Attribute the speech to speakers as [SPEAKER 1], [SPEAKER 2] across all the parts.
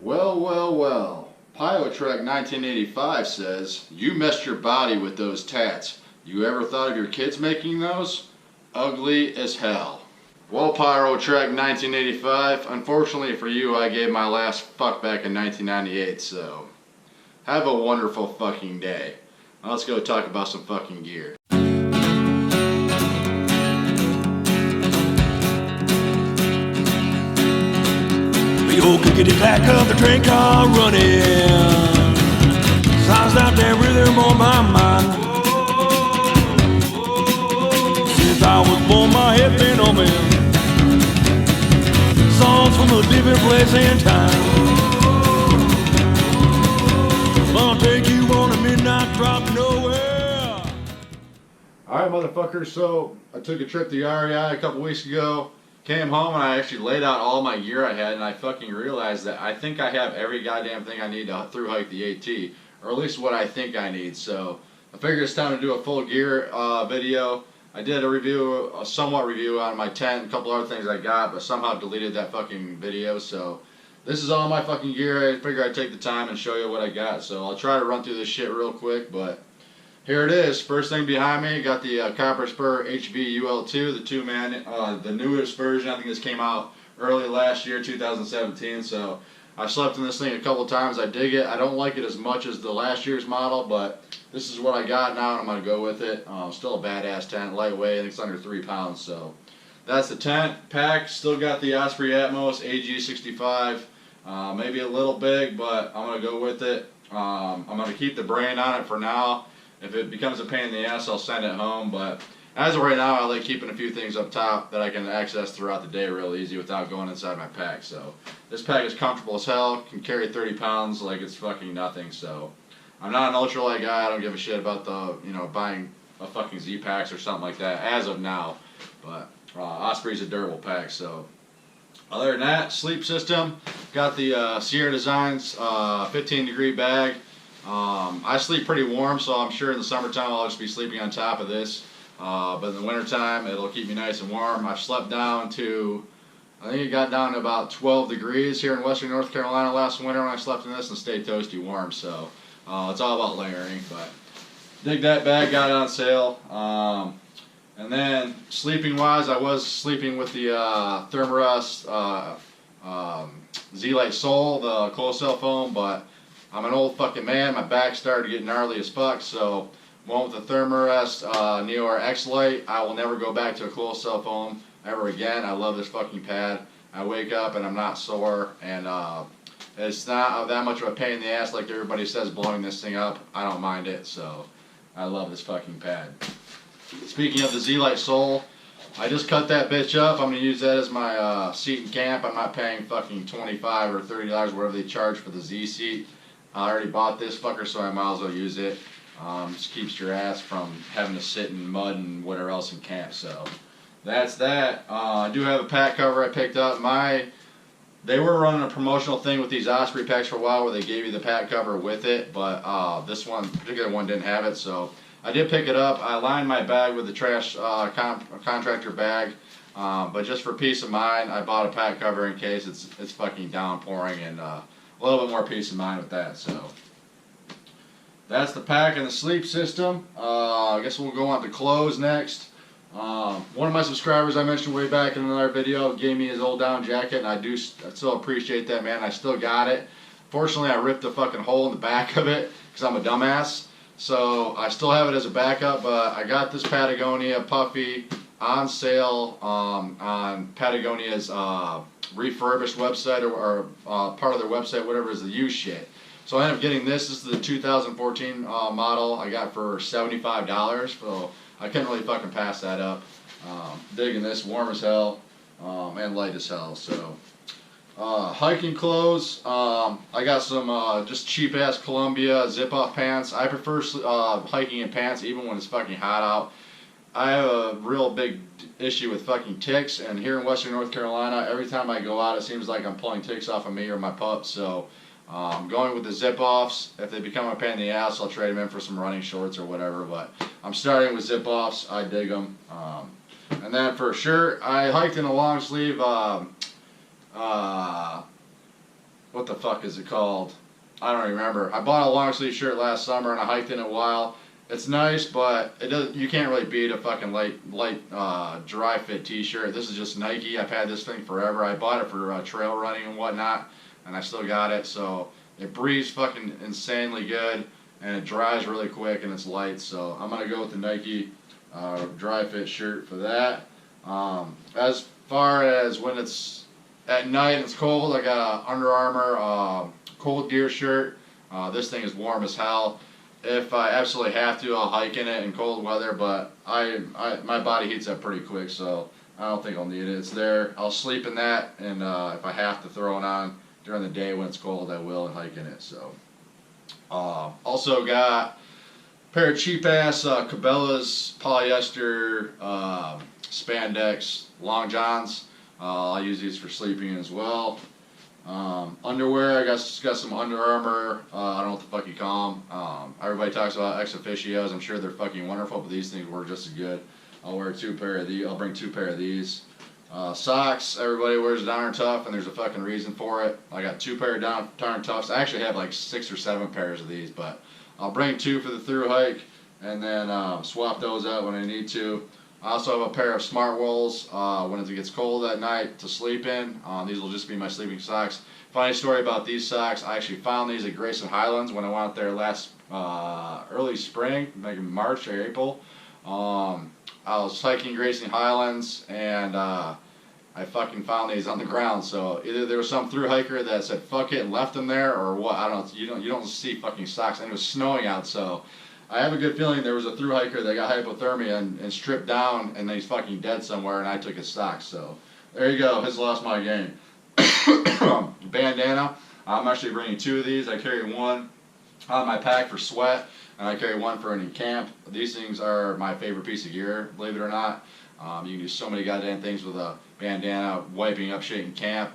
[SPEAKER 1] Well, well, well. Pyotrek 1985 says, you messed your body with those tats. You ever thought of your kids making those? Ugly as hell. Well, Pyrotrek 1985, unfortunately for you, I gave my last fuck back in 1998, so have a wonderful fucking day. Now let's go talk about some fucking gear.
[SPEAKER 2] The old kickity clack of the train car running. Sounds out that rhythm on my mind. Since I was born, my head been on me. Songs from a different place and time. I'll take you on a midnight drop nowhere.
[SPEAKER 1] Alright, motherfuckers, so I took a trip to the REI a couple weeks ago. Came home and I actually laid out all my gear I had, and I fucking realized that I think I have every goddamn thing I need to through hike the AT, or at least what I think I need. So I figured it's time to do a full gear video. I did a somewhat review on my tent, a couple other things I got, but somehow deleted that fucking video. So this is all my fucking gear. I figured I'd take the time and show you what I got. So I'll try to run through this shit real quick, but here it is. First thing behind me, got the Copper Spur HV UL2, the two-man, the newest version. I think this came out early last year, 2017. So I slept in this thing a couple times. I dig it. I don't like it as much as the last year's model, but this is what I got now, and I'm gonna go with it. Still a badass tent, lightweight. I think it's under 3 pounds. So that's the tent. Pack still got the Osprey Atmos AG65. Maybe a little big, but I'm gonna go with it. I'm gonna keep the brand on it for now. If it becomes a pain in the ass, I'll send it home, but as of right now, I like keeping a few things up top that I can access throughout the day real easy without going inside my pack. So this pack is comfortable as hell, can carry 30 pounds like it's fucking nothing. So I'm not an ultralight guy. I don't give a shit about buying a fucking Z-Packs or something like that as of now, but Osprey's a durable pack. So other than that, sleep system, got the Sierra Designs 15-degree bag. I sleep pretty warm, so I'm sure in the summertime I'll just be sleeping on top of this. But in the wintertime, it'll keep me nice and warm. I've slept down to, I think it got down to about 12 degrees here in western North Carolina last winter when I slept in this, and stayed toasty warm. So it's all about layering. But dig that bag, got it on sale. And then sleeping wise, I was sleeping with the Thermarest Z-Lite Soul, the closed cell foam, but I'm an old fucking man. My back started getting gnarly as fuck, so went with the Thermarest Neo X-Lite. I will never go back to a closed cell foam ever again. I love this fucking pad. I wake up and I'm not sore, and it's not that much of a pain in the ass like everybody says blowing this thing up. I don't mind it, so I love this fucking pad. Speaking of the Z-Lite Soul, I just cut that bitch up. I'm going to use that as my seat in camp. I'm not paying fucking $25 or $30, whatever they charge for the Z seat. I already bought this fucker, so I might as well use it. Just keeps your ass from having to sit in mud and whatever else in camp. So that's that. I do have a pack cover I picked up. They were running a promotional thing with these Osprey packs for a while where they gave you the pack cover with it, but this particular one didn't have it, so I did pick it up. I lined my bag with the trash contractor bag, but just for peace of mind, I bought a pack cover in case it's fucking downpouring, and a little bit more peace of mind with that. So that's the pack and the sleep system. I guess we'll go on to clothes next. One of my subscribers I mentioned way back in another video gave me his old down jacket, and I still appreciate that, man. I still got it. Fortunately, I ripped a fucking hole in the back of it because I'm a dumbass. So I still have it as a backup, but I got this Patagonia puffy on sale on Patagonia's refurbished website, or part of their website, whatever is the used shit. So I ended up getting this. This is the 2014 model. I got for $75, so I couldn't really fucking pass that up. Digging this, warm as hell and light as hell. So hiking clothes, I got some just cheap ass Columbia zip off pants. I prefer hiking in pants even when it's fucking hot out. I have a real big issue with fucking ticks, and here in western North Carolina, every time I go out, it seems like I'm pulling ticks off of me or my pups. So I'm going with the zip-offs. If they become a pain in the ass, I'll trade them in for some running shorts or whatever, but I'm starting with zip-offs. I dig them. And then for a shirt, I hiked in a long sleeve what the fuck is it called? I don't remember. I bought a long sleeve shirt last summer and I hiked in it a while. It's nice, but it does. You can't really beat a fucking light dry fit t-shirt. This is just Nike. I've had this thing forever. I bought it for trail running and whatnot, and I still got it. So it breathes fucking insanely good, and it dries really quick, and it's light. So I'm gonna go with the Nike dry fit shirt for that. As far as when it's at night and it's cold, I got a Under Armour cold gear shirt. This thing is warm as hell. If I absolutely have to, I'll hike in it in cold weather, but my body heats up pretty quick, so I don't think I'll need it. It's there. I'll sleep in that, and if I have to throw it on during the day when it's cold, I will and hike in it. So, also got a pair of cheap ass Cabela's polyester spandex long johns. I use these for sleeping as well. Underwear, I got some Under Armour, I don't know what the fuck you call them. Everybody talks about ex officios. I'm sure they're fucking wonderful, but these things work just as good. I'll wear two pair of these. I'll bring two pair of these. Socks, everybody wears Darn Tough, and there's a fucking reason for it. I got two pair of Darn Toughs. I actually have like 6 or 7 pairs of these, but I'll bring 2 for the through hike, and then swap those out when I need to. I also have a pair of Smart Wools when it gets cold at night to sleep in. These will just be my sleeping socks. Funny story about these socks, I actually found these at Grayson Highlands when I went out there last early spring, like in March or April. I was hiking Grayson Highlands and I fucking found these on the ground. So either there was some through hiker that said fuck it and left them there, or what, I don't know. You don't see fucking socks, and it was snowing out, so I have a good feeling there was a through hiker that got hypothermia and stripped down, and then he's fucking dead somewhere, and I took his socks. So there you go. Has lost my game. Bandana. I'm actually bringing 2 of these. I carry one on my pack for sweat, and I carry one for any camp. These things are my favorite piece of gear, believe it or not. You can do so many goddamn things with a bandana, wiping up shit in camp.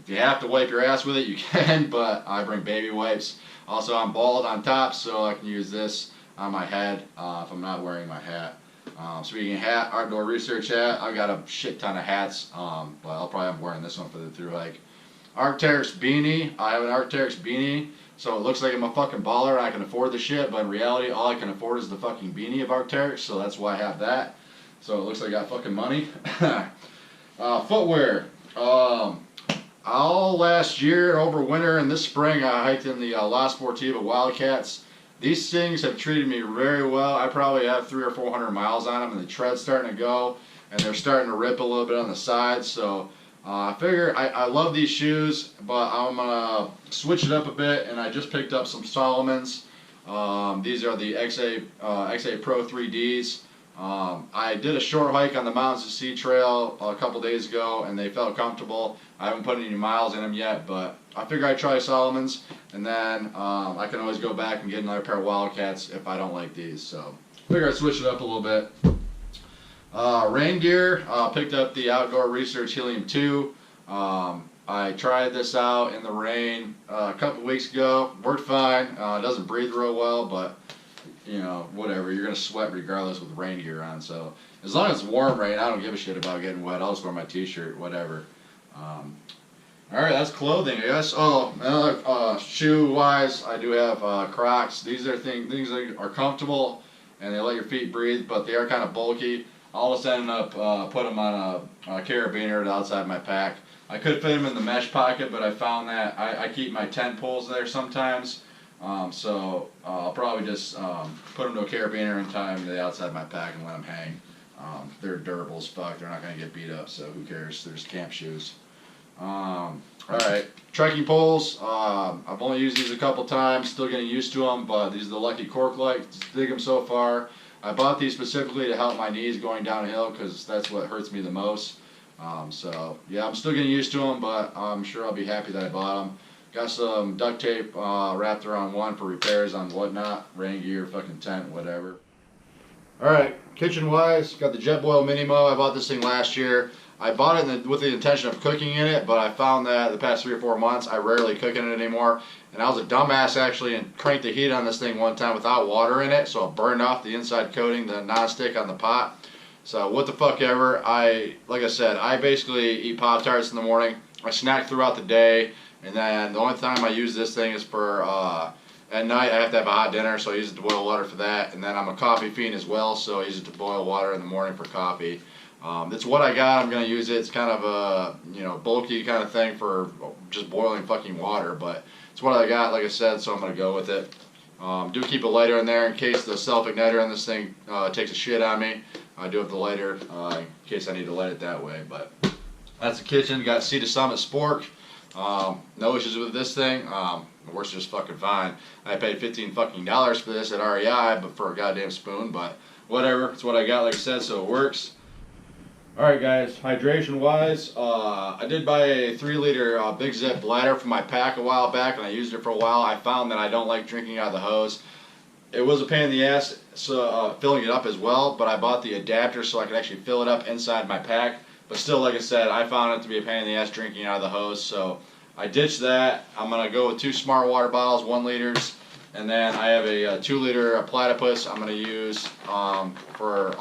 [SPEAKER 1] If you have to wipe your ass with it, you can, but I bring baby wipes. Also, I'm bald on top, so I can use this on my head if I'm not wearing my hat. Speaking of hat, outdoor research hat, I've got a shit ton of hats, but I'll probably be wearing this one for the through hike. Arc'teryx beanie, I have an Arc'teryx beanie, so it looks like I'm a fucking baller and I can afford the shit, but in reality, all I can afford is the fucking beanie of Arc'teryx, so that's why I have that. So it looks like I got fucking money. Footwear. All last year, over winter, and this spring, I hiked in the La Sportiva Wildcats. These things have treated me very well. I probably have 300 or 400 miles on them, and the tread's starting to go, and they're starting to rip a little bit on the sides. So I figure I love these shoes, but I'm gonna switch it up a bit, and I just picked up some Solomon's. These are the XA Pro 3Ds. I did a short hike on the Mountains to Sea Trail a couple days ago, and they felt comfortable. I haven't put any miles in them yet, but I figure I'd try Solomon's, and then I can always go back and get another pair of Wildcats if I don't like these. So I figure I'd switch it up a little bit. Rain gear, picked up the Outdoor Research Helium 2. I tried this out in the rain a couple weeks ago. Worked fine. It doesn't breathe real well, but you know, whatever. You're gonna sweat regardless with rain gear on. So as long as it's warm rain, I don't give a shit about getting wet. I'll just wear my t-shirt, whatever. All right, that's clothing, I guess. Oh, another shoe wise, I do have Crocs. These are things that are comfortable and they let your feet breathe, but they are kind of bulky. I'll just end up put them on a carabiner outside my pack. I could fit them in the mesh pocket, but I found that I keep my tent poles there sometimes. So I'll probably just put them to a carabiner and tie them to the outside of my pack and let them hang. They're durable as fuck. They're not going to get beat up, so who cares? There's camp shoes. Alright, trekking poles. I've only used these a couple times, still getting used to them, but these are the Lucky Cork Lights. Dig them so far. I bought these specifically to help my knees going downhill because that's what hurts me the most. So yeah, I'm still getting used to them, but I'm sure I'll be happy that I bought them. Got some duct tape wrapped around one for repairs on whatnot, rain gear, fucking tent, whatever. Alright, kitchen wise, got the Jetboil Mini Mo. I bought this thing last year. I bought it with the intention of cooking in it, but I found that the past 3 or 4 months I rarely cook in it anymore. And I was a dumbass actually and cranked the heat on this thing one time without water in it, so it burned off the inside coating, the non-stick on the pot. So what the fuck ever. Like I said, I basically eat Pop-Tarts in the morning. I snack throughout the day, And then the only time I use this thing is for at night. I have to have a hot dinner, so I use it to boil water for that. And then I'm a coffee fiend as well, so I use it to boil water in the morning for coffee. That's what I got. I'm gonna use it. It's kind of a bulky kind of thing for just boiling fucking water, but it's what I got. Like I said, so I'm gonna go with it. Do keep a lighter in there in case the self-igniter on this thing takes a shit on me. I do have the lighter in case I need to light it that way. But that's the kitchen. Got Sea to Summit Spork. No issues with this thing. It works just fucking fine. I paid $15 fucking for this at REI, but for a goddamn spoon. But whatever. It's what I got. Like I said, so it works. Alright guys, hydration wise, I did buy a 3-liter Big Zip bladder for my pack a while back, and I used it for a while. I found that I don't like drinking out of the hose. It was a pain in the ass filling it up as well, but I bought the adapter so I could actually fill it up inside my pack. But still, like I said, I found it to be a pain in the ass drinking out of the hose, so I ditched that. I'm going to go with 2 smart water bottles, 1 liters, and then I have a 2-liter platypus I'm going to use I'll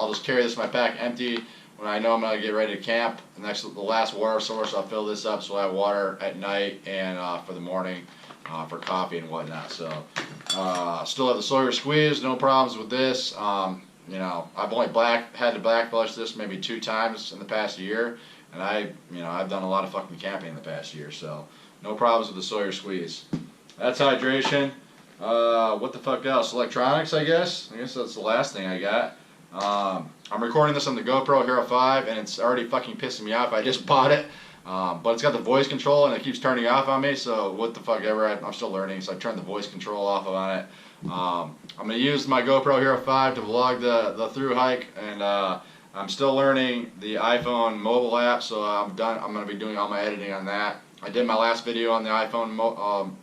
[SPEAKER 1] just carry this in my pack empty. When I know I'm going to get ready to camp, the last water source, I'll fill this up so I have water at night and for the morning for coffee and whatnot. So, still have the Sawyer squeeze, no problems with this. I've only had to black flush this maybe 2 times in the past year, and I've done a lot of fucking camping in the past year, so no problems with the Sawyer squeeze. That's hydration. What the fuck else? Electronics, I guess. I guess that's the last thing I got. I'm recording this on the GoPro Hero 5, and it's already fucking pissing me off. I just bought it, but it's got the voice control, and it keeps turning off on me, so what the fuck ever. I'm still learning, so I turned the voice control off on it. I'm going to use my GoPro Hero 5 to vlog the through hike, and I'm still learning the iPhone mobile app, so I'm going to be doing all my editing on that. I did my last video on the iPhone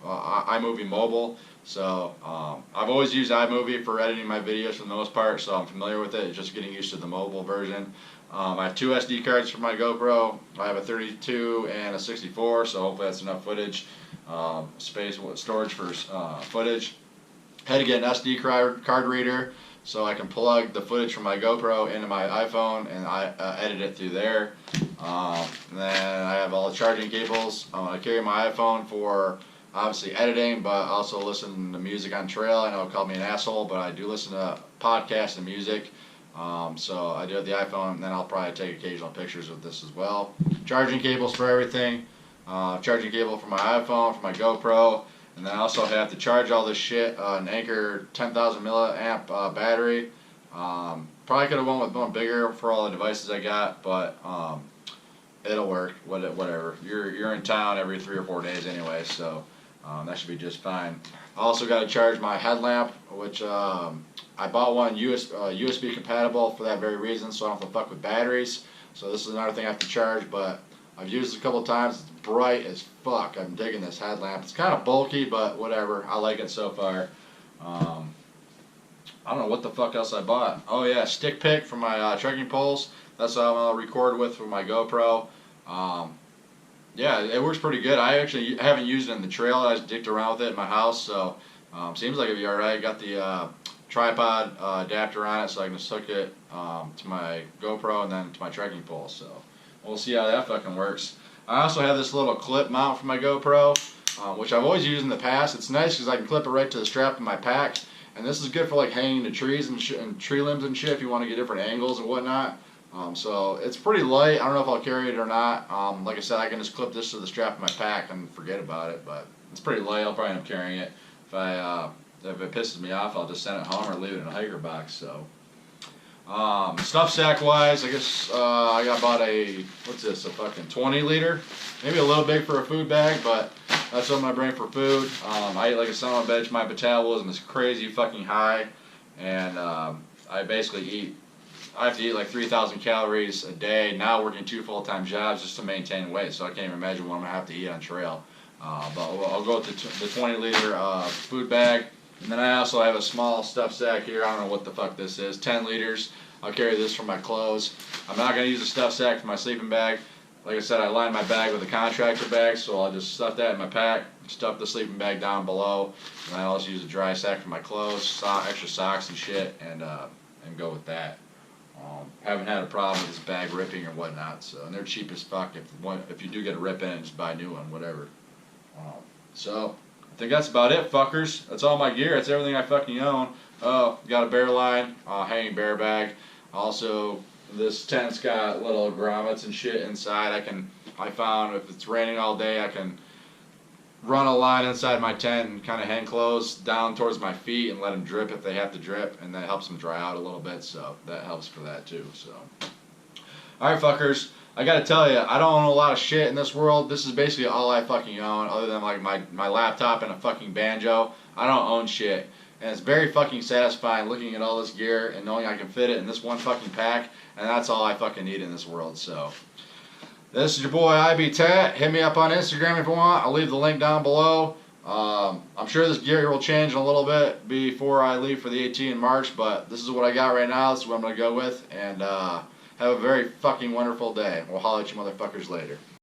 [SPEAKER 1] iMovie mobile. So, I've always used iMovie for editing my videos for the most part, so I'm familiar with it. It's just getting used to the mobile version. I have 2 SD cards for my GoPro. I have a 32 and a 64, so hopefully that's enough footage, storage for footage. Had to get an SD card reader so I can plug the footage from my GoPro into my iPhone and I edit it through there. And then I have all the charging cables. I carry my iPhone for obviously editing, but also listen to music on trail. I know it called me an asshole, but I do listen to podcasts and music. So I do have the iPhone, and then I'll probably take occasional pictures of this as well. Charging cables for everything. Charging cable for my iPhone, for my GoPro, and then I also have to charge all this shit. An Anchor 10,000 milliamp battery. Probably could have went with one bigger for all the devices I got, but it'll work. Whatever. You're in town every 3 or 4 days anyway, so. That should be just fine. I also got to charge my headlamp, which I bought one USB compatible for that very reason, so I don't have to fuck with batteries. So this is another thing I have to charge, but I've used it a couple of times. It's bright as fuck. I'm digging this headlamp. It's kind of bulky, but whatever. I like it so far. I don't know what the fuck else I bought. Oh yeah, stick pick for my trekking poles. That's what I'm going to record with for my GoPro. Yeah, it works pretty good. I actually haven't used it in the trail. I just dicked around with it in my house, so seems like it'd be alright. Got the tripod adapter on it, so I can just hook it to my GoPro and then to my trekking pole. So we'll see how that fucking works. I also have this little clip mount for my GoPro, which I've always used in the past. It's nice because I can clip it right to the strap of my pack, and this is good for like hanging to trees and tree limbs and shit if you want to get different angles and whatnot. So it's pretty light. I don't know if I'll carry it or not. Like I said, I can just clip this to the strap of my pack and forget about it, but it's pretty light. I'll probably end up carrying it. If it pisses me off, I'll just send it home or leave it in a hiker box. So stuff sack wise, I guess I got about a fucking 20-liter, maybe a little big for a food bag, but that's what I'm gonna bring for food. I eat like a son of a bitch. My metabolism is crazy fucking high, and I basically I have to eat like 3,000 calories a day now, working 2 full-time jobs just to maintain weight, so I can't even imagine what I'm going to have to eat on trail. But I'll go with the 20-liter food bag. And then I also have a small stuff sack here. I don't know what the fuck this is. 10 liters. I'll carry this for my clothes. I'm not going to use a stuff sack for my sleeping bag. Like I said, I lined my bag with a contractor bag, so I'll just stuff that in my pack, stuff the sleeping bag down below, and I also use a dry sack for my clothes, extra socks and shit, and go with that. Haven't had a problem with this bag ripping or whatnot, so, and they're cheap as fuck. If you do get a rip in it, just buy a new one, whatever. So, I think that's about it, fuckers. That's all my gear. That's everything I fucking own. Got a bear line, hanging bear bag. Also, this tent's got little grommets and shit inside. I found if it's raining all day, I can run a line inside my tent and kind of hang clothes down towards my feet and let them drip if they have to drip, and that helps them dry out a little bit, so that helps for that too. So, alright, fuckers, I gotta tell you, I don't own a lot of shit in this world. This is basically all I fucking own, other than like my laptop and a fucking banjo. I don't own shit, and it's very fucking satisfying looking at all this gear and knowing I can fit it in this one fucking pack, and that's all I fucking need in this world. So, this is your boy IB Tat. Hit me up on Instagram if you want. I'll leave the link down below. I'm sure this gear will change in a little bit before I leave for the AT in March, but this is what I got right now. This is what I'm going to go with. And have a very fucking wonderful day. We'll holler at you motherfuckers later.